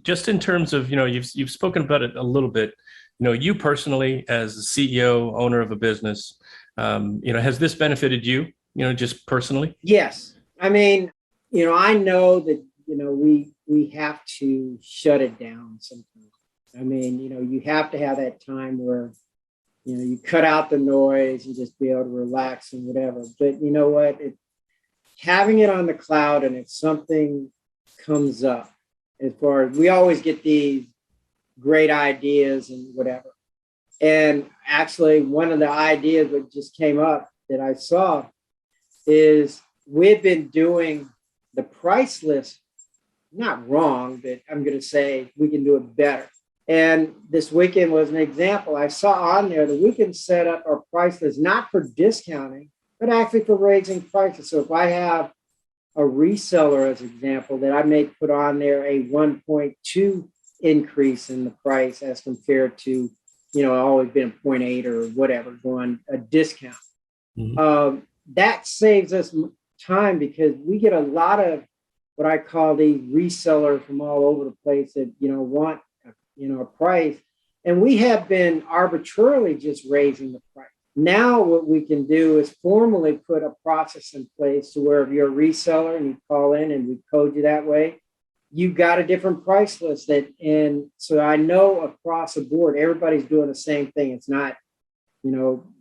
just in terms of, you've spoken about it a little bit, you personally as the CEO, owner of a business, has this benefited you, just personally? Yes. I mean, I know that, we have to shut it down sometimes. I mean, you have to have that time where, you cut out the noise and just be able to relax and whatever. But you know what? Having it on the cloud, and if something comes up, as far as we always get these great ideas and whatever. And actually, one of the ideas that just came up that I saw is we've been doing the price list, not wrong, but I'm going to say we can do it better. And this weekend was an example. I saw on there that we can set up our price list, not for discounting, but actually for raising prices. So if I have a reseller, as an example, that I may put on there a 1.2 increase in the price as compared to, always been 0.8 or whatever, going a discount. Mm-hmm. That saves us time because we get a lot of what I call these resellers from all over the place that, want, a price. And we have been arbitrarily just raising the price. Now what we can do is formally put a process in place to where if you're a reseller and you call in and we code you that way, you've got a different price list and so I know across the board, everybody's doing the same thing. It's not,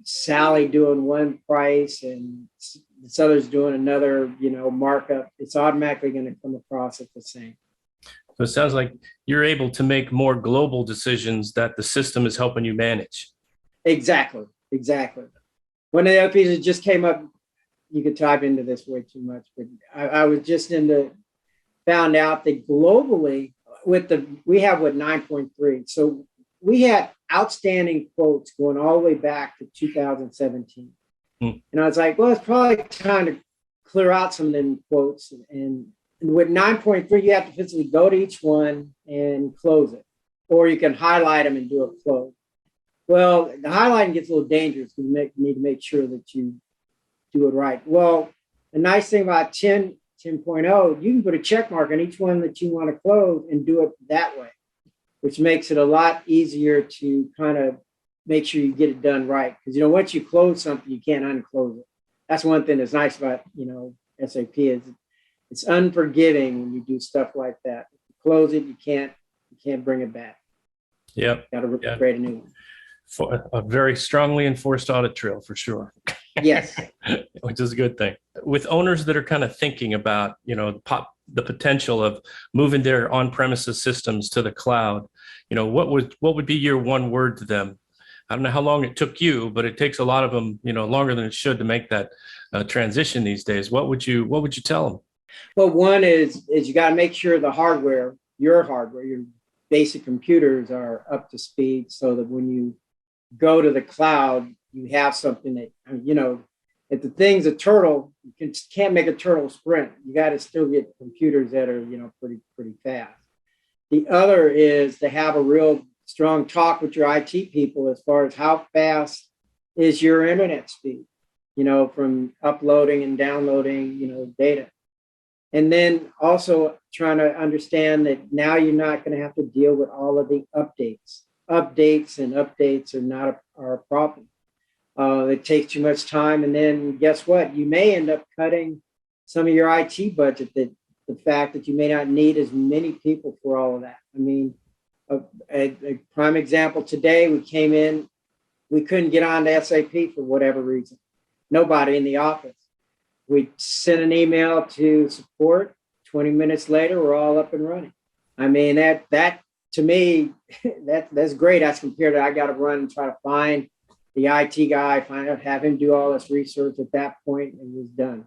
Sally doing one price and this other's doing another, markup. It's automatically going to come across at the same. So it sounds like you're able to make more global decisions that the system is helping you manage. Exactly. One of the other pieces just came up. You could type into this way too much, but I was just found out that globally we have 9.3. So we had outstanding quotes going all the way back to 2017. And I was like, well, it's probably time to clear out some of them quotes. And with 9.3, you have to physically go to each one and close it, or you can highlight them and do a close. Well, the highlighting gets a little dangerous because you need to make sure that you do it right. Well, the nice thing about 10.0, you can put a check mark on each one that you want to close and do it that way, which makes it a lot easier to kind of make sure you get it done right. Because, once you close something, you can't unclose it. That's one thing that's nice about, SAP is it's unforgiving when you do stuff like that. If you close it, you can't bring it back. Yep. Got to create a new one. For a very strongly enforced audit trail for sure. Yes. Which is a good thing. With owners that are kind of thinking about, the potential of moving their on-premises systems to the cloud, what would be your one word to them? I don't know how long it took you, but it takes a lot of them, longer than it should to make that transition these days. What would you tell them? Well, one is you got to make sure the hardware, your basic computers are up to speed so that when you go to the cloud, you have something that, if the thing's a turtle, you can't make a turtle sprint. You got to still get computers that are, pretty fast. The other is to have a real strong talk with your IT people as far as how fast is your internet speed, from uploading and downloading, data. And then also trying to understand that now you're not going to have to deal with all of the updates. Updates are not a problem. It takes too much time. And then guess what? You may end up cutting some of your IT budget, that the fact that you may not need as many people for all of that. I mean, a prime example today, we came in, we couldn't get on to SAP for whatever reason. Nobody in the office. We sent an email to support. 20 minutes later, we're all up and running. I mean, that to me, that's great as compared to I got to run and try to find the IT guy, have him do all this research. At that point, it was done.